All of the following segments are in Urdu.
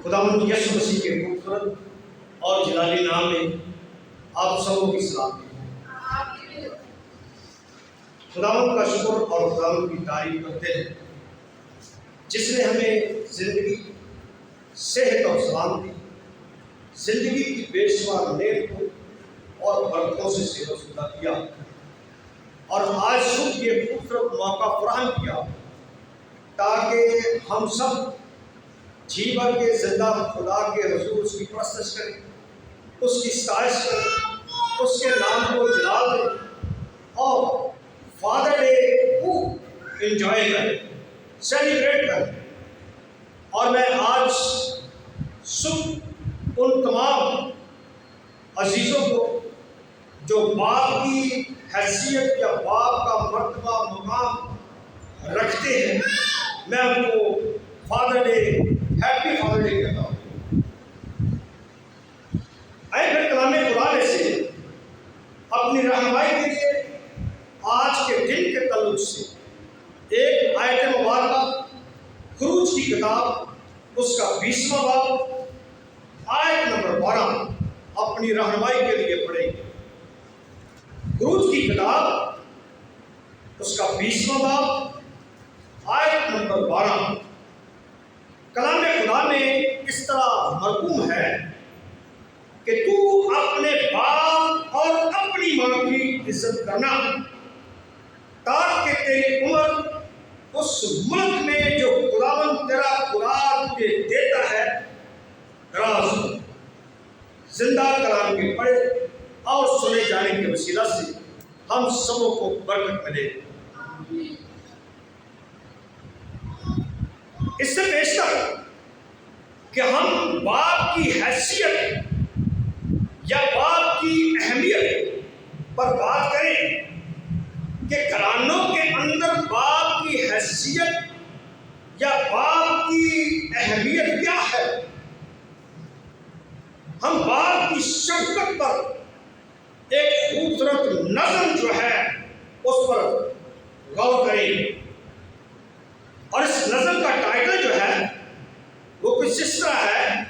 خداوند یسوع مسیح کے خوبصورت اور جلالی نام میں آپ سب کی سلامتی ہے۔ خداوند کا شکر اور خداوند کی تعریف کرتے ہیں جس نے ہمیں زندگی، صحت اور سلامتی، زندگی کی بے شمار نعمتوں اور برکتوں سے سیر و سودہ کیا اور آج صبح یہ خوبصورت موقع فراہم کیا تاکہ ہم سب جی بھر کے زندہ خدا کے حضور اس کی پرستش کریں، اس کی ستائش کریں، اس کے نام کو جلال دیں اور فادر ڈے کو انجوائے کریں، سیلیبریٹ کریں۔ اور میں آج صبح ان تمام عزیزوں کو جو باپ کی حیثیت یا باپ کا مرتبہ مقام رکھتے ہیں، میں ان کو father day, happy father day کہتا ہوں۔ آئے پھر کلام خدا میں سے اپنی رہنمائی کے لیے آج کے دن کے تعلق سے ایک آیت مبارکہ خروج کی کتاب اس کا 20واں باب آیت نمبر 12 اپنی رہنمائی کے لیے پڑھیں گے۔ خروج کی کتاب اس کا 20واں باب آیت نمبر 12 کلام خدا میں اس طرح مرقوم ہے کہ تو اپنے باپ اور اپنی ماں کی عزت کرنا تاکہ تیری عمر اس ملک میں جو خداوند تیرا خدا تجھے دیتا ہے دراز ہو۔ زندہ کلام کے پڑھے اور سنے جانے کے وسیلہ سے ہم سبوں کو برکت ملے۔ اس سے بیشتر کہ ہم باپ کی حیثیت یا باپ کی اہمیت پر بات کریں کہ گھرانوں کے اندر باپ کی حیثیت یا باپ کی اہمیت کیا ہے، ہم باپ کی شفقت پر ایک خوبصورت نظم جو ہے اس پر غور کریں۔ اور اس نظم کا ٹائٹل جو ہے وہ کچھ اس طرح ہے،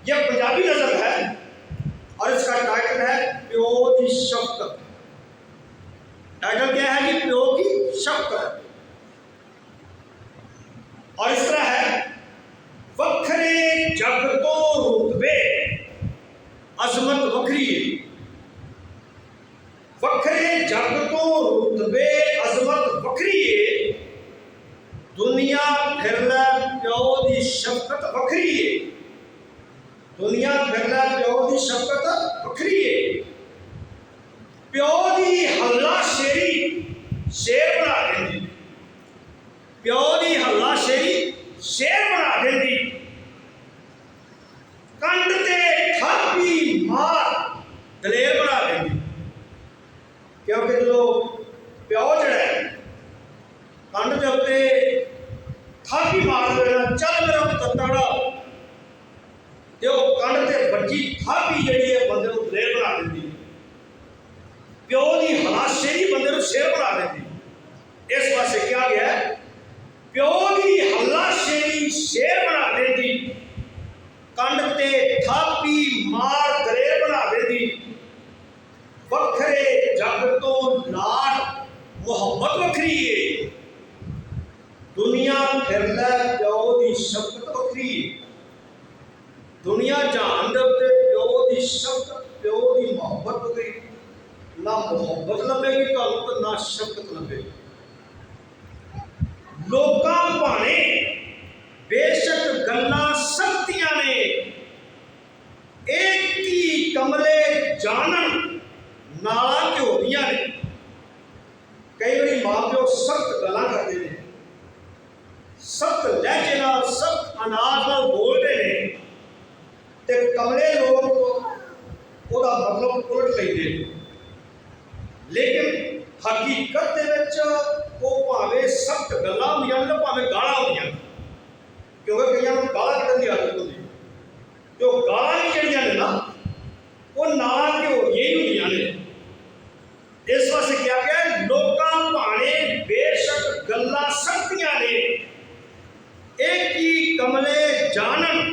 یہ پنجابی نظم ہے اور اس کا ٹائٹل ہے پیو کی شفقت۔ ٹائٹل کیا ہے کہ پیو کی شفقت، اور اس طرح ہے، وکھرے جگ تو رتبے عظمت وکھری، وکھرے جگ تو رتبے عظمت وکھری، دنیا پھر لے پیو دی شفقت وکھری ہے، دنیا پھر لے پیو دی شفقت وکھری ہے۔ پیو دی ہلا شیری شیر بنا دیندی، پیو دی ہلا شیری شیر بنا دیندی، کنڈ تے تھاپی مار دلیر بنا دیندی۔ کیونکہ جو پیو جڑا ہے کنڈ دے اوتے تھاپی مار دینا، چل میرا تتڑا، تے او کنڈ تے بچی تھاپی جڑی ہے بندے نوں دلیر بنا دیندی، پیو دی ہلا شیری بندے نوں شیر بنا دیندی۔ اس پاسے کیا گیا ہے، پیو دی ہلا شیری شیر بنا دیندی، کنڈ تے تھاپی مار دلیر بنا دیندی، وکھرے جگ تو لاڈ محبت وکھری ہے، دنیا پھر لے پیو دی شفقت وکھری ہے۔ دنیا جہان دے اوتے پیو دی شفقت، پیو دی محبت وکھری، نہ محبت لبے گی تانوں تے نہ شفقت لبے گی۔ لوکاں پانے بے شک گلاں سختیاں نے، ایک کی کملے جانن نالاں جھوڑیاں نے۔ کئی باری ماں پیو سخت گلاں کرتے ہیں، سخت لہجے نال سخت انداز نال بولتے ہیں تے کملے لوگ وہ مطلب الٹ لیندے، لیکن حقیقت دے وچ وہ بھاویں سخت گلاں ہوندیاں نے بھاویں گالاں ہوندیاں نے، کیونکہ کئیاں نوں گالاں کڈھن دی عادت ہوندی، جو گالاں ہی جڑیاں نے نا وہ نال کے ہو ہی ہوندیاں نے۔ اس واسطے کیا گیا ہے، لوکاں بھانے بے شک گلاں سختیاں نے، ایک کی کملے جانن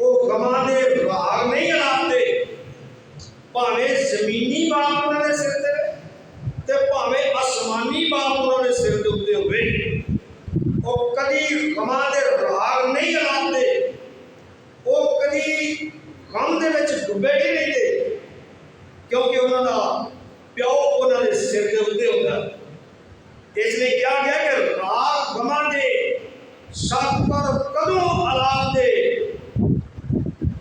ਉਹ ਗਮਾਂ ਦੇ ਰਾਗ ਨਹੀਂ ਅਲਾਪਦੇ। ਭਾਵੇਂ ਜ਼ਮੀਨੀ ਬਾਪ ਉਹਨਾਂ ਦੇ ਸਿਰ ਤੇ ਭਾਵੇਂ ਅਸਮਾਨੀ ਬਾਪ ਉਹਨਾਂ ਦੇ ਸਿਰ ਦੇ ਉੱਤੇ ਹੋਵੇ, ਉਹ ਕਦੀ ਗਮਾਂ ਦੇ ਰਾਗ ਨਹੀਂ ਅਲਾਪਦੇ, ਉਹ ਕਦੀ ਗਮ ਦੇ ਵਿੱਚ ਡੁੱਬੇ ਨਹੀਂ ਰਹਿੰਦੇ, ਕਿਉਂਕਿ ਉਹਨਾਂ ਦਾ ਪਿਓ ਉਹਨਾਂ ਦੇ ਸਿਰ ਦੇ ਉੱਤੇ ਹੁੰਦਾ। ਇਸ ਲਈ ਕਿਹਾ ਗਿਆ ਕਿ ਰਾਗ ਗਮਾਂ ਦੇ ਸ਼ਾਕਰ ਕਦੋਂ ਅਲਾਪਦੇ,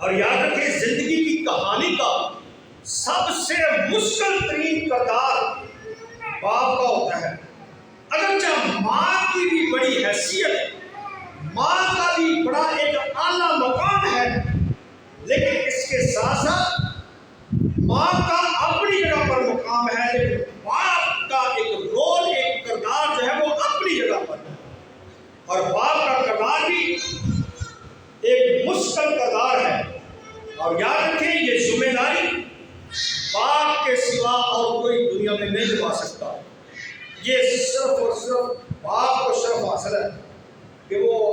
اور یاد رکھیں زندگی کی کہانی کا سب سے مشکل ترین کردار باپ کا ہوتا ہے۔ اگرچہ ماں کی بھی بڑی حیثیت، ماں کا بھی بڑا ایک اعلیٰ مقام ہے، لیکن اس کے ساتھ ساتھ ماں کا اپنی جگہ پر مقام ہے، لیکن باپ کا ایک رول، ایک کردار جو ہے وہ اپنی جگہ پر ہے۔ اور باپ کا کردار بھی ایک مشکل کردار ہے۔ اور یاد رکھیں یہ ذمہ داری باپ کے سوا اور کوئی دنیا میں نہیں نبھا سکتا۔ یہ صرف اور صرف باپ کو شرف حاصل ہے کہ وہ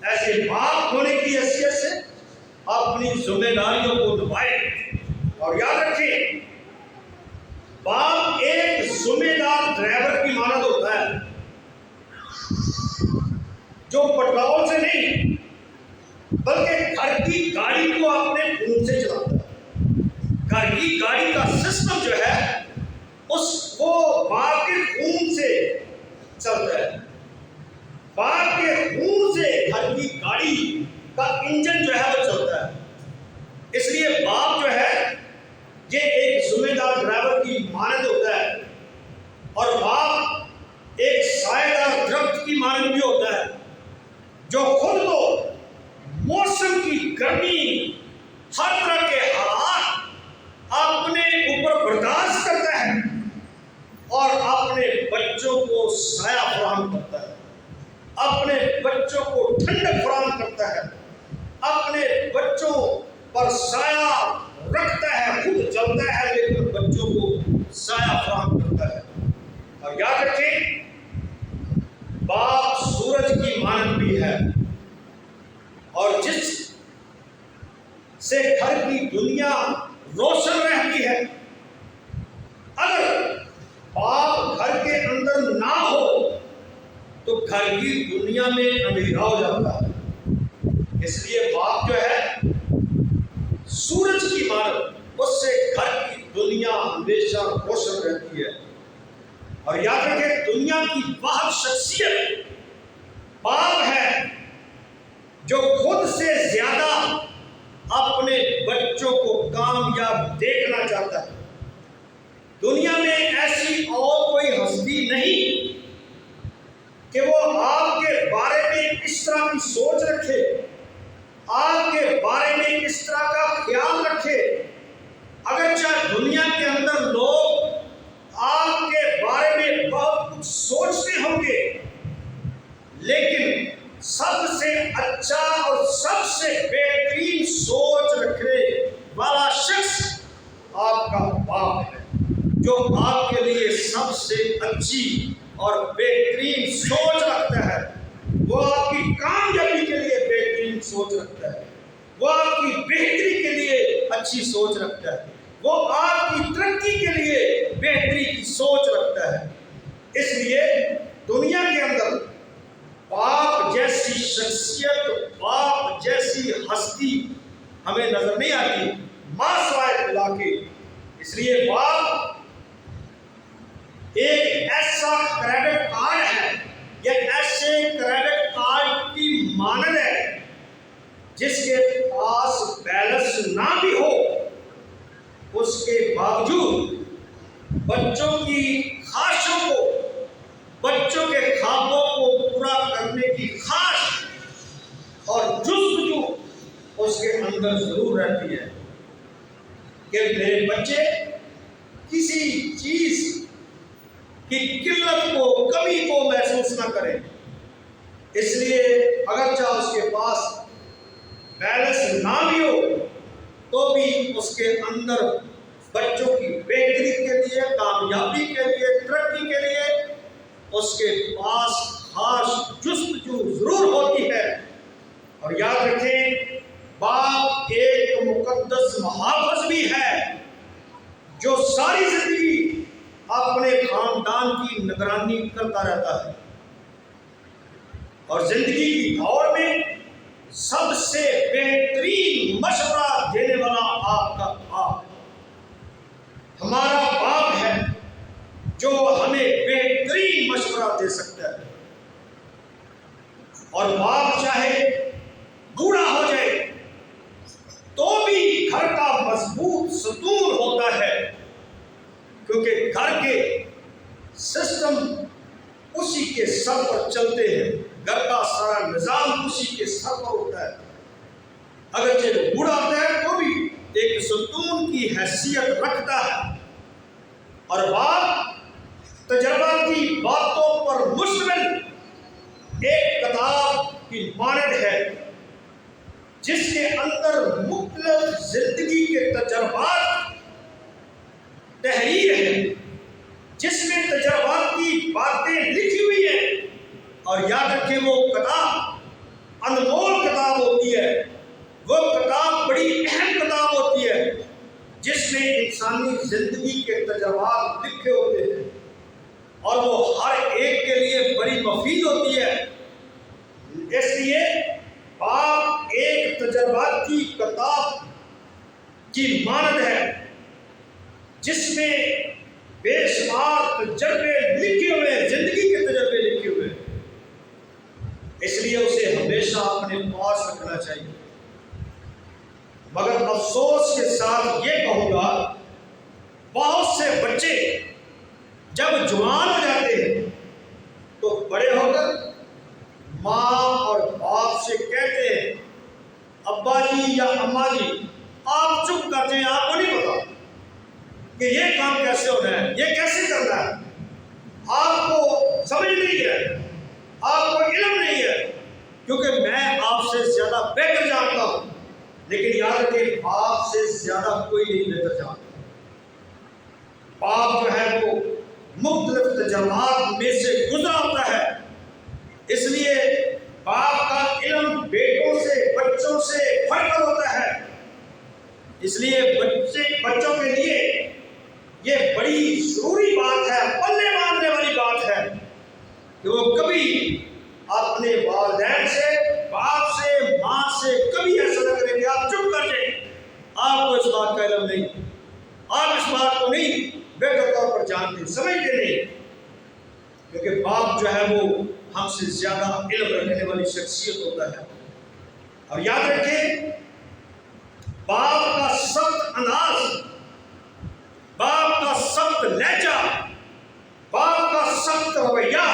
ایسے باپ ہونے کی حیثیت سے اپنی ذمہ داریوں کو نبھائے۔ اور یاد رکھیں باپ ایک ذمہ دار ڈرائیور کی مانند ہوتا ہے، جو پٹرول سے نہیں بلکہ گھر کی گاڑی کو اپنے خون سے چلاتا ہے۔ گھر کی گاڑی کا سسٹم جو ہے وہ باپ کے خون سے چلتا ہے۔ باپ کے خون سے گھر کی گاڑی کا انجن جو ہے وہ چلتا ہے۔ اس لیے باپ جو ہے یہ ایک ذمہ دار ڈرائیور کی مانند ہوتا ہے، اور باپ ایک سایہ دار درخت کی مانند بھی ہوتا ہے، جو خود کو موسم کی گرمی، ہر طرح کے حالات اپنے اوپر برداشت کرتا ہے اور اپنے بچوں کو سایہ فراہم کرتا ہے، اپنے بچوں کو ٹھنڈک فراہم کرتا ہے، اپنے بچوں پر سایہ رکھتا ہے، خود جلتا ہے لیکن بچوں کو سایہ فراہم کرتا ہے۔ اور یاد رکھیں باپ سورج کی مانند بھی ہے، اور جس سے گھر کی دنیا روشن رہتی ہے۔ اگر باپ گھر کے اندر نہ ہو تو گھر کی دنیا میں اندھیرا ہو جاتا ہے۔ اس لیے باپ جو ہے سورج کی مانند، اس سے گھر کی دنیا ہمیشہ روشن رہتی ہے۔ اور یاد رکھیں دنیا کی واحد شخصیت باپ ہے جو خود سے زیادہ اپنے بچوں کو کامیاب دیکھنا چاہتا ہے۔ دنیا میں ایسی اور کوئی ہستی نہیں کہ وہ آپ کے بارے میں اس طرح کی سوچ رکھے، آپ کے بارے میں اس طرح کا خیال رکھے۔ اگرچہ دنیا کے اندر لوگ آپ کے بارے میں بہت کچھ سوچتے ہوں گے، لیکن سب سے اچھا اور سب سے بہترین سوچ رکھنے والا شخص آپ کا باپ ہے، جو آپ کے لیے سب سے اچھی اور بہترین سوچ رکھتا ہے۔ وہ آپ کی کامیابی کے لیے بہترین سوچ رکھتا ہے، وہ آپ کی بہتری کے لیے اچھی سوچ رکھتا ہے، وہ آپ کی ترقی کے لیے بہتری کی سوچ رکھتا ہے۔ اس لیے دنیا کے اندر باپ جیسی شخصیت، باپ جیسی ہستی ہمیں نظر نہیں آتی ماں سوائے خدا کے۔ اس لیے باپ ایک ایسا کریڈٹ کارڈ ہے، یا ایسے کریڈٹ کارڈ کی مانند ہے جس کے پاس بیلنس نہ بھی ہو، اس کے باوجود بچوں کی خواہشوں کو، بچوں کے خوابوں کو پورا کرنے کی خواہش اور جستجو اس کے اندر ضرور رہتی ہے کہ میرے بچے کسی چیز کی قلت کو، کمی کو محسوس نہ کریں۔ اس لیے اگرچہ اس کے پاس بیلنس نہ بھی ہو تو بھی اس کے اندر بچوں کی بہتری کے لیے، کامیابی کے لیے، ترقی کے لیے اس کے پاس خاص جستجو ضرور ہوتی ہے۔ اور یاد رکھیں باپ ایک مقدس محافظ بھی ہے جو ساری زندگی اپنے خاندان کی نگرانی کرتا رہتا ہے، اور زندگی کی دوڑ میں سب سے بہترین مشورہ دینے والا آپ کا باپ ہے۔ ہمارا باپ ہے جو ہمیں بہترین مشورہ دے سکتا ہے، اور باپ چاہے بوڑھا ہو جائے پر چلتے ہیں، گھر کا سارا نظام اسی کے سر پر ہوتا ہے۔ اگرچہ بوڑھا ہوتا ہے تو بھی ایک ستون کی حیثیت رکھتا ہے، اور باپ تجرباتی باتوں پر مشتمل ایک کتاب کی مانند ہے، جس کے اندر مختلف زندگی کے تجربات تحریر ہے، جس میں تجرباتی باتیں لکھی ہوئی ہیں۔ اور یاد رکھیں وہ کتاب انمول کتاب ہوتی ہے، وہ کتاب بڑی اہم کتاب ہوتی ہے جس میں انسانی زندگی کے تجربات لکھے ہوتے ہیں، اور وہ ہر ایک کے لیے بڑی مفید ہوتی ہے۔ اس لیے باپ ایک تجرباتی کتاب کی مانند ہے جس میں بے شمار تجربے لکھے ہوئے ہیں، زندگی کے تجربے لکھے ہوئے ہیں۔ اس لیے اسے ہمیشہ اپنے پاس رکھنا چاہیے۔ مگر افسوس کے ساتھ یہ کہوں گا، بہت سے بچے جب جوان ہو جاتے ہیں تو بڑے ہو کر ماں اور باپ سے کہتے ہیں، ابا جی یا اماں جی آپ چپ کرتے ہیں، آپ کو نہیں پتا کہ یہ کام کیسے ہونا ہے، یہ کیسے کرنا ہے، آپ کو سمجھ نہیں ہے، آپ کو علم نہیں ہے، کیونکہ میں آپ سے زیادہ بہتر جانتا ہوں۔ لیکن یاد رکھیں باپ سے زیادہ کوئی نہیں بہتر جانتا۔ باپ جو ہے وہ مختلف تجربات میں سے گزرا ہوتا ہے، اس لیے باپ کا علم بیٹوں سے بچوں سے بڑھ کر ہوتا ہے۔ اس لیے بچوں کے لیے یہ بڑی ضروری بات ہے، پلے باندھنے والی بات ہے کہ وہ کبھی اپنے والدین سے، باپ سے، ماں سے کبھی ایسا نہ کریں کہ آپ چپ کر جائیں، آپ کو اس بات کا علم نہیں، آپ اس بات کو نہیں بہتر طور پر جانتے، سمجھتے نہیں، کیونکہ باپ جو ہے وہ ہم سے زیادہ علم رکھنے والی شخصیت ہوتا ہے۔ اور یاد رکھیں باپ کا سخت انداز، باپ کا سخت لہجہ، باپ کا سخت رویہ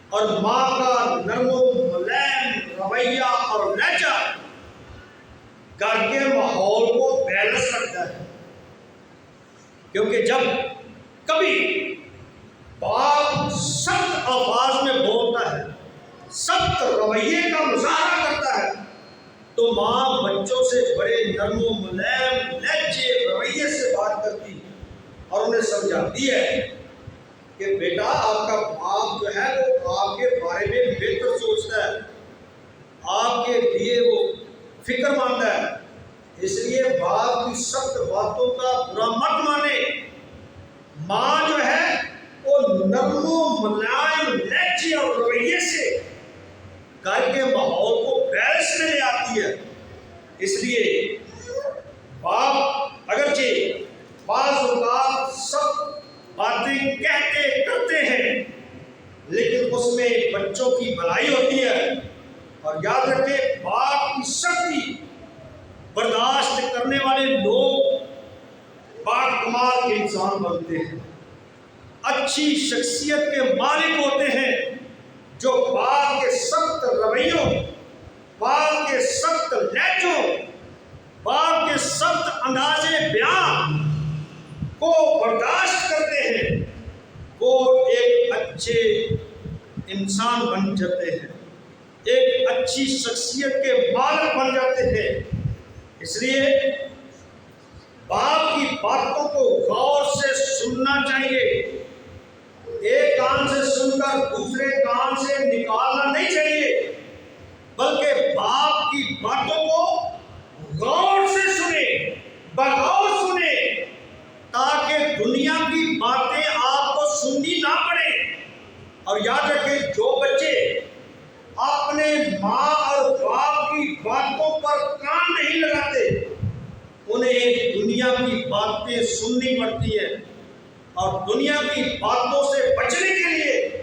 اور ماں کا نرم و ملائم رویہ اور لہجہ گھر کے ماحول کو بیلنس رکھتا ہے۔ کیونکہ جب کبھی باپ سخت آواز میں بولتا ہے، سخت رویے کا مظاہرہ کرتا ہے، تو ماں بچوں سے بڑے نرم و ملائم لہجے رویے سے بات کرتی اور انہیں سمجھاتی ہے کہ بیٹا آپ کا باپ جو ہے وہ آپ کے بارے میں بہتر سوچتا ہے، آپ کے لیے وہ فکر مند ہے، اس لیے باپ کی سخت باتوں کا برا مت مانے۔ ماں جو ہے وہ نرم و ملائم لہجے اور رویے سے گھر کے ماحول کو بیلنس میں لے آتی ہے۔ اس لیے باپ اگرچہ بعض اوقات سب باتیں کہتے کرتے ہیں، لیکن اس میں بچوں کی بھلائی ہوتی ہے۔ اور یاد رکھیں باپ کی سختی برداشت کرنے والے لوگ باکمال انسان بنتے ہیں، اچھی شخصیت کے مالک ہوتے ہیں، جو باپ کے سخت رویوں، باپ کے سخت لہجوں، باپ کے سخت انداز بیان کو برداشت کرتے ہیں، وہ ایک اچھے انسان بن جاتے ہیں، ایک اچھی شخصیت کے مالک بن جاتے ہیں۔ اس لیے باپ کی باتوں کو غور سے سننا چاہیے، ایک کان سے سن کر دوسرے کان سے نکالنا نہیں چاہیے، بلکہ باپ کی باتوں کو غور سے سنیں، بغور سنیں، تاکہ دنیا کی باتیں آپ کو سننی نہ پڑیں۔ اور یاد رکھیں جو بچے اپنے ماں اور باپ کی باتوں پر کان نہیں لگاتے، انہیں دنیا کی باتیں سننی پڑتی ہیں، اور دنیا کی باتوں سے بچنے کے لیے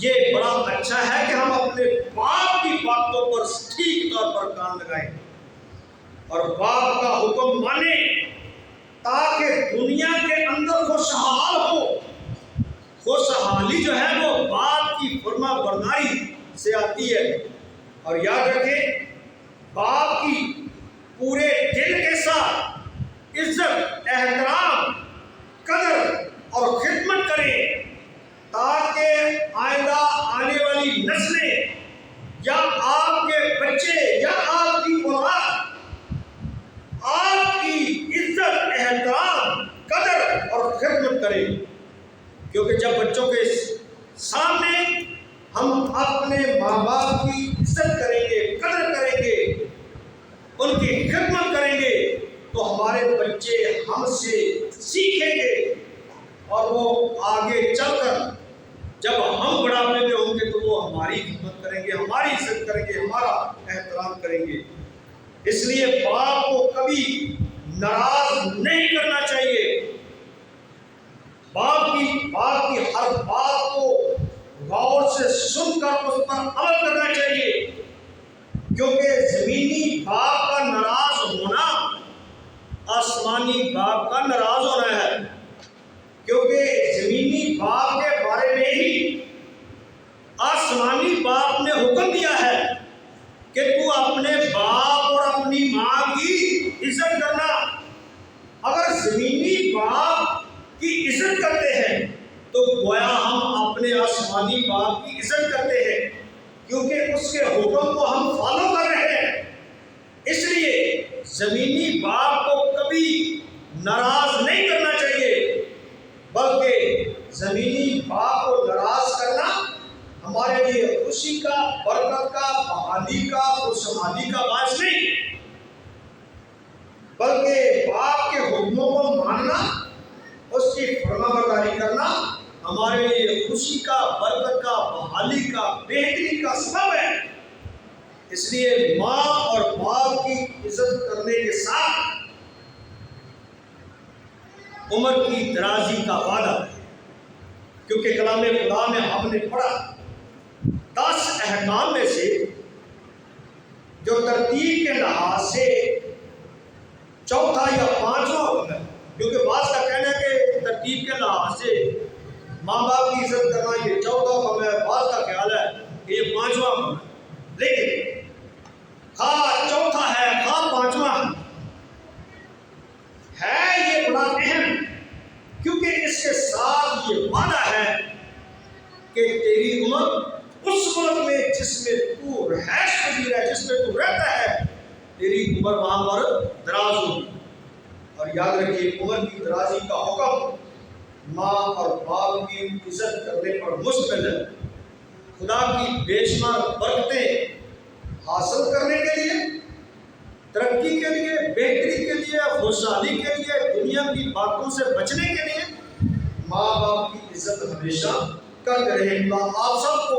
یہ بڑا اچھا ہے کہ ہم اپنے باپ کی باتوں پر ٹھیک طور پر کان لگائیں اور باپ کا حکم مانیں، تاکہ دنیا کے اندر خوشحال ہو، خوشحالی جو ہے وہ باپ کی فرما برداری سے آتی ہے۔ اور یاد رکھیں، باپ کی پورے دل کے ساتھ عزت، احترام، قدر اور خدمت کریں، تاکہ آئندہ آنے والی نسلیں یا آپ کے بچے یا آپ کی اولاد آپ کی عزت، احترام، قدر اور خدمت کریں۔ کیونکہ جب بچوں کے سامنے ہم اپنے ماں باپ کی عزت کریں گے، قدر کریں گے، ان کی خدمت کریں گے، تو ہمارے بچے ہم سے سیکھیں گے اور وہ آگے چل کر جب ہم بڑھاپے میں ہوں گے تو وہ ہماری خدمت کریں گے، ہماری عزت کریں گے، ہمارا احترام کریں گے۔ اس لیے باپ کو کبھی ناراض نہیں کرنا چاہیے۔ باپ کی ہر بات کو غور سے سن کر اس پر عمل کرنا چاہیے، کیونکہ زمینی باپ کا ناراض ہونا آسمانی باپ کا ناراض ہونا ہے۔ کیونکہ زمینی باپ کے بارے میں ہی آسمانی باپ نے حکم دیا ہے کہ تو اپنے باپ اور اپنی ماں کی عزت کرنا۔ اگر زمینی باپ کی عزت کرتے ہیں تو گویا ہم اپنے آسمانی باپ کی عزت کرتے ہیں، کیونکہ اس کے حکم کو ہم فالو کر رہے ہیں۔ اس لیے زمینی باپ کو کبھی ناراض نہیں کرنا چاہیے، بلکہ زمینی باپ کو ناراض کرنا ہمارے لیے خوشی کا، برکت کا، بحالی کا، خوشحالی کا باعث نہیں، بلکہ باپ کے حکموں کو ماننا، اس کی فرما برداری کرنا ہمارے لیے خوشی کا، برکت کا، بحالی کا، بہتری کا سبب ہے۔ اس لیے ماں اور باپ کی عزت کرنے کے ساتھ عمر کی درازی کا وعدہ ہے، کیونکہ کلام خدا میں ہم نے پڑھا 10 احکام میں سے جو ترتیب کے لحاظ سے چوتھا یا پانچواں حکم ہے، کیونکہ بعض کا کہنا ہے کہ ترتیب کے لحاظ سے ماں باپ کی عزت کرنا یہ چوتھا حکم ہے، بعض کا خیال ہے کہ یہ پانچواں حکم ہے، لیکن خواہ چوتھا ہے خواہ پانچواں ہے یہ بڑا اہم، کیونکہ اس کے ساتھ یہ وعدہ ہے کہ تیری عمر اس ملک میں جس میں تو رہائش پذیر ہے، جس میں تو رہتا ہے، تیری عمر وہاں پر دراز ہوگی۔ اور یاد رکھیے، عمر کی درازی کا حکم ماں اور باپ کی عزت کرنے پر مشتمل ہے۔ خدا کی بے شمار برکتیں حاصل کرنے کے لیے، ترقی کے لیے، بہتری کے لیے، خوشحالی کے لیے، دنیا کی باتوں سے بچنے کے لیے ماں باپ کی عزت ہمیشہ کرتے رہے۔ اللہ آپ سب کو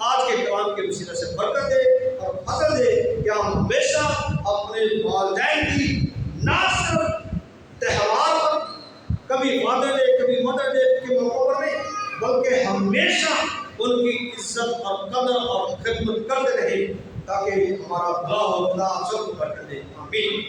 آج کے کلام کے وسیلے سے برکت دے اور فضل دے کہ ہم ہمیشہ اپنے والدین کی نہ صرف تہوار پر، کبھی فادر ڈے، کبھی مدر ڈے کے موقع پر نہیں، بلکہ ہمیشہ ان کی عزت اور قدر اور خدمت کرتے رہے، تاکہ ہمارا بھلا ہو۔ خدا آپ سب کو برکت دے، آمین۔